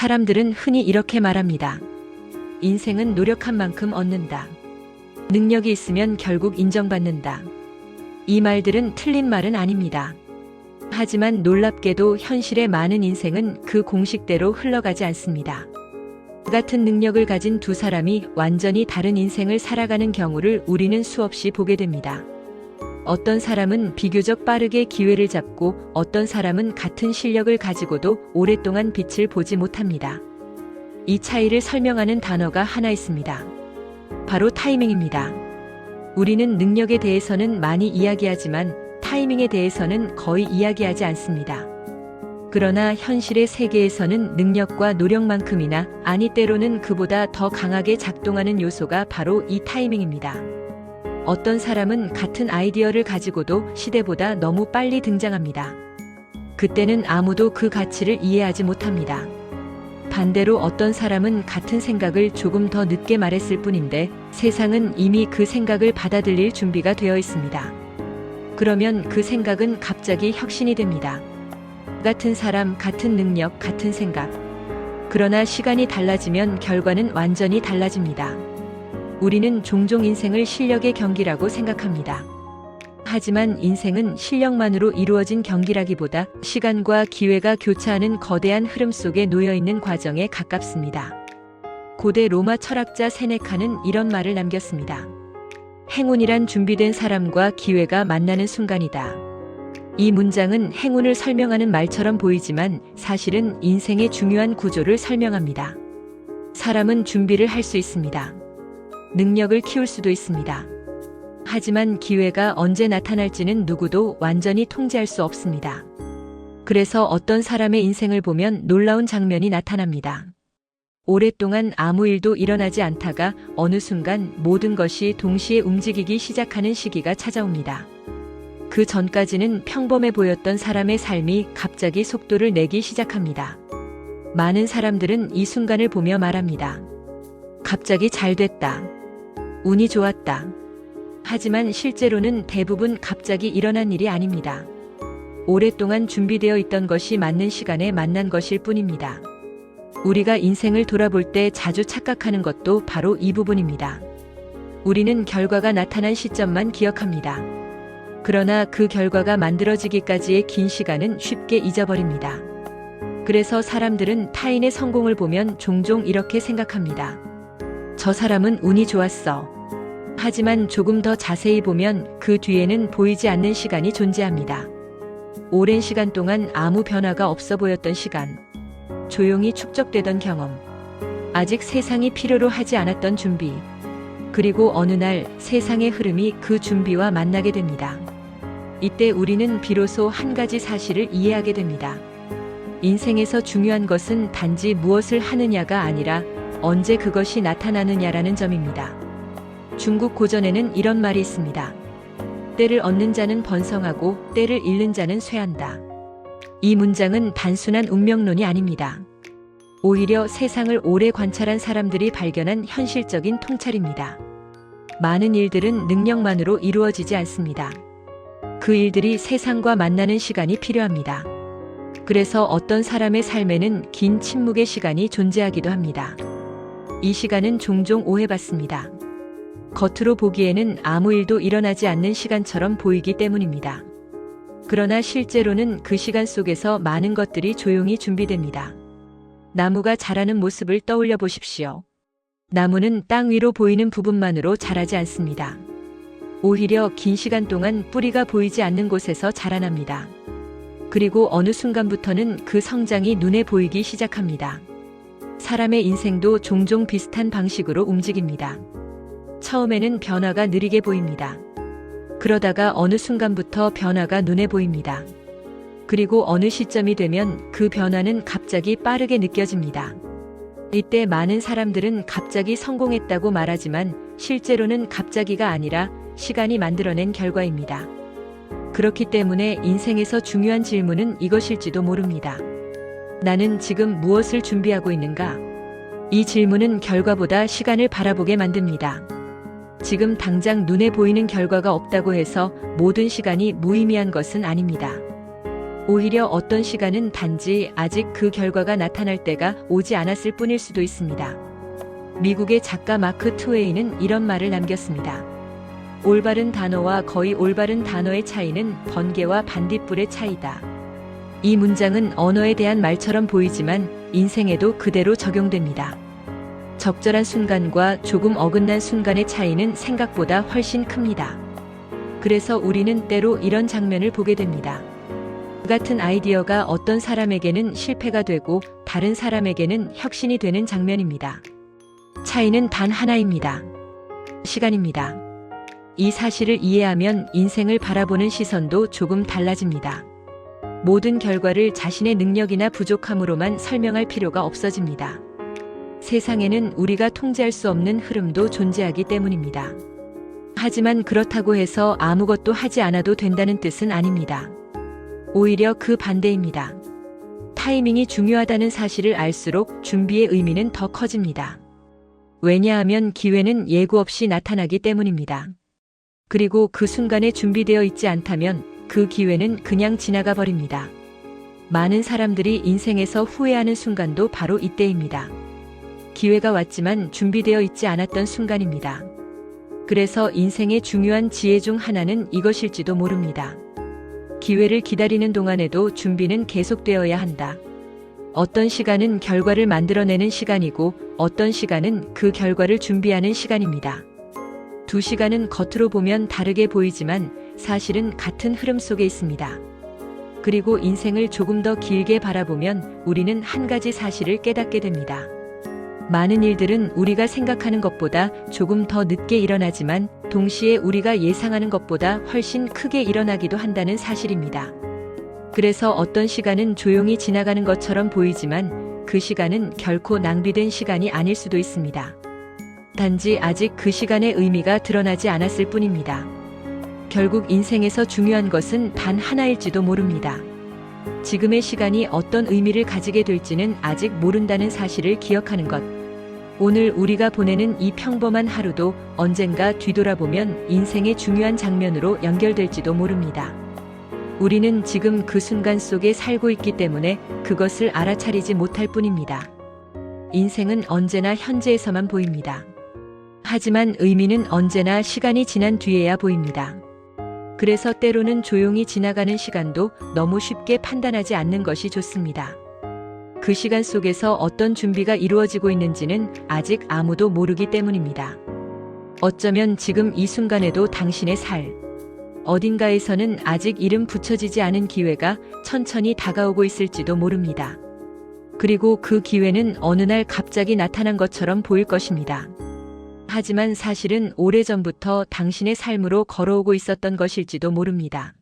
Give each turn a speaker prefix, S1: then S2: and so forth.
S1: 사람들은 흔히 이렇게 말합니다. 인생은 노력한 만큼 얻는다. 능력이 있으면 결국 인정받는다. 이 말들은 틀린 말은 아닙니다. 하지만 놀랍게도 현실의 많은 인생은 그 공식대로 흘러가지 않습니다. 같은 능력을 가진 두 사람이 완전히 다른 인생을 살아가는 경우를 우리는 수없이 보게 됩니다. 어떤 사람은 비교적 빠르게 기회를 잡고 어떤 사람은 같은 실력을 가지고도 오랫동안 빛을 보지 못합니다. 이 차이를 설명하는 단어가 하나 있습니다. 바로 타이밍입니다. 우리는 능력에 대해서는 많이 이야기하지만 타이밍에 대해서는 거의 이야기하지 않습니다. 그러나 현실의 세계에서는 능력과 노력만큼이나 아니 때로는 그보다 더 강하게 작동하는 요소가 바로 이 타이밍입니다. 어떤 사람은 같은 아이디어를 가지고도 시대보다 너무 빨리 등장합니다. 그때는 아무도 그 가치를 이해하지 못합니다. 반대로 어떤 사람은 같은 생각을 조금 더 늦게 말했을 뿐인데 세상은 이미 그 생각을 받아들일 준비가 되어 있습니다. 그러면 그 생각은 갑자기 혁신이 됩니다. 같은 사람, 같은 능력, 같은 생각. 그러나 시간이 달라지면 결과는 완전히 달라집니다. 우리는 종종 인생을 실력의 경기라고 생각합니다. 하지만 인생은 실력만으로 이루어진 경기라기보다 시간과 기회가 교차하는 거대한 흐름 속에 놓여있는 과정에 가깝습니다. 고대 로마 철학자 세네카는 이런 말을 남겼습니다. 행운이란 준비된 사람과 기회가 만나는 순간이다. 이 문장은 행운을 설명하는 말처럼 보이지만 사실은 인생의 중요한 구조를 설명합니다. 사람은 준비를 할 수 있습니다. 능력을 키울 수도 있습니다. 하지만 기회가 언제 나타날지는 누구도 완전히 통제할 수 없습니다. 그래서 어떤 사람의 인생을 보면 놀라운 장면이 나타납니다. 오랫동안 아무 일도 일어나지 않다가 어느 순간 모든 것이 동시에 움직이기 시작하는 시기가 찾아옵니다. 그 전까지는 평범해 보였던 사람의 삶이 갑자기 속도를 내기 시작합니다. 많은 사람들은 이 순간을 보며 말합니다. 갑자기 잘 됐다. 운이 좋았다. 하지만 실제로는 대부분 갑자기 일어난 일이 아닙니다. 오랫동안 준비되어 있던 것이 맞는 시간에 만난 것일 뿐입니다. 우리가 인생을 돌아볼 때 자주 착각하는 것도 바로 이 부분입니다. 우리는 결과가 나타난 시점만 기억합니다. 그러나 그 결과가 만들어지기까지의 긴 시간은 쉽게 잊어버립니다. 그래서 사람들은 타인의 성공을 보면 종종 이렇게 생각합니다. 저 사람은 운이 좋았어. 하지만 조금 더 자세히 보면 그 뒤에는 보이지 않는 시간이 존재합니다. 오랜 시간 동안 아무 변화가 없어 보였던 시간. 조용히 축적되던 경험. 아직 세상이 필요로 하지 않았던 준비. 그리고 어느 날 세상의 흐름이 그 준비와 만나게 됩니다. 이때 우리는 비로소 한 가지 사실을 이해하게 됩니다. 인생에서 중요한 것은 단지 무엇을 하느냐가 아니라 언제 그것이 나타나느냐라는 점입니다. 중국 고전에는 이런 말이 있습니다. 때를 얻는 자는 번성하고 때를 잃는 자는 쇠한다. 이 문장은 단순한 운명론이 아닙니다. 오히려 세상을 오래 관찰한 사람들이 발견한 현실적인 통찰입니다. 많은 일들은 능력만으로 이루어지지 않습니다. 그 일들이 세상과 만나는 시간이 필요합니다. 그래서 어떤 사람의 삶에는 긴 침묵의 시간이 존재하기도 합니다. 이 시간은 종종 오해받습니다. 겉으로 보기에는 아무 일도 일어나지 않는 시간처럼 보이기 때문입니다. 그러나 실제로는 그 시간 속에서 많은 것들이 조용히 준비됩니다. 나무가 자라는 모습을 떠올려 보십시오. 나무는 땅 위로 보이는 부분만으로 자라지 않습니다. 오히려 긴 시간 동안 뿌리가 보이지 않는 곳에서 자라납니다. 그리고 어느 순간부터는 그 성장이 눈에 보이기 시작합니다. 사람의 인생도 종종 비슷한 방식으로 움직입니다. 처음에는 변화가 느리게 보입니다. 그러다가 어느 순간부터 변화가 눈에 보입니다. 그리고 어느 시점이 되면 그 변화는 갑자기 빠르게 느껴집니다. 이때 많은 사람들은 갑자기 성공했다고 말하지만 실제로는 갑자기가 아니라 시간이 만들어낸 결과입니다. 그렇기 때문에 인생에서 중요한 질문은 이것일지도 모릅니다. 나는 지금 무엇을 준비하고 있는가? 이 질문은 결과보다 시간을 바라보게 만듭니다. 지금 당장 눈에 보이는 결과가 없다고 해서 모든 시간이 무의미한 것은 아닙니다. 오히려 어떤 시간은 단지 아직 그 결과가 나타날 때가 오지 않았을 뿐일 수도 있습니다. 미국의 작가 마크 트웨이는 이런 말을 남겼습니다. 올바른 단어와 거의 올바른 단어의 차이는 번개와 반딧불의 차이다. 이 문장은 언어에 대한 말처럼 보이지만 인생에도 그대로 적용됩니다. 적절한 순간과 조금 어긋난 순간의 차이는 생각보다 훨씬 큽니다. 그래서 우리는 때로 이런 장면을 보게 됩니다. 같은 아이디어가 어떤 사람에게는 실패가 되고 다른 사람에게는 혁신이 되는 장면입니다. 차이는 단 하나입니다. 시간입니다. 이 사실을 이해하면 인생을 바라보는 시선도 조금 달라집니다. 모든 결과를 자신의 능력이나 부족함으로만 설명할 필요가 없어집니다. 세상에는 우리가 통제할 수 없는 흐름도 존재하기 때문입니다. 하지만 그렇다고 해서 아무것도 하지 않아도 된다는 뜻은 아닙니다. 오히려 그 반대입니다. 타이밍이 중요하다는 사실을 알수록 준비의 의미는 더 커집니다. 왜냐하면 기회는 예고 없이 나타나기 때문입니다. 그리고 그 순간에 준비되어 있지 않다면 그 기회는 그냥 지나가 버립니다. 많은 사람들이 인생에서 후회하는 순간도 바로 이때입니다. 기회가 왔지만 준비되어 있지 않았던 순간입니다. 그래서 인생의 중요한 지혜 중 하나는 이것일지도 모릅니다. 기회를 기다리는 동안에도 준비는 계속되어야 한다. 어떤 시간은 결과를 만들어내는 시간이고 어떤 시간은 그 결과를 준비하는 시간입니다. 두 시간은 겉으로 보면 다르게 보이지만 사실은 같은 흐름 속에 있습니다. 그리고 인생을 조금 더 길게 바라보면 우리는 한 가지 사실을 깨닫게 됩니다. 많은 일들은 우리가 생각하는 것보다 조금 더 늦게 일어나지만 동시에 우리가 예상하는 것보다 훨씬 크게 일어나기도 한다는 사실입니다. 그래서 어떤 시간은 조용히 지나가는 것처럼 보이지만 그 시간은 결코 낭비된 시간이 아닐 수도 있습니다. 단지 아직 그 시간의 의미가 드러나지 않았을 뿐입니다. 결국 인생에서 중요한 것은 단 하나일지도 모릅니다. 지금의 시간이 어떤 의미를 가지게 될지는 아직 모른다는 사실을 기억하는 것. 오늘 우리가 보내는 이 평범한 하루도 언젠가 뒤돌아보면 인생의 중요한 장면으로 연결될지도 모릅니다. 우리는 지금 그 순간 속에 살고 있기 때문에 그것을 알아차리지 못할 뿐입니다. 인생은 언제나 현재에서만 보입니다. 하지만 의미는 언제나 시간이 지난 뒤에야 보입니다. 그래서 때로는 조용히 지나가는 시간도 너무 쉽게 판단하지 않는 것이 좋습니다. 그 시간 속에서 어떤 준비가 이루어지고 있는지는 아직 아무도 모르기 때문입니다. 어쩌면 지금 이 순간에도 당신의 어딘가에서는 아직 이름 붙여지지 않은 기회가 천천히 다가오고 있을지도 모릅니다. 그리고 그 기회는 어느 날 갑자기 나타난 것처럼 보일 것입니다. 하지만 사실은 오래전부터 당신의 삶으로 걸어오고 있었던 것일지도 모릅니다.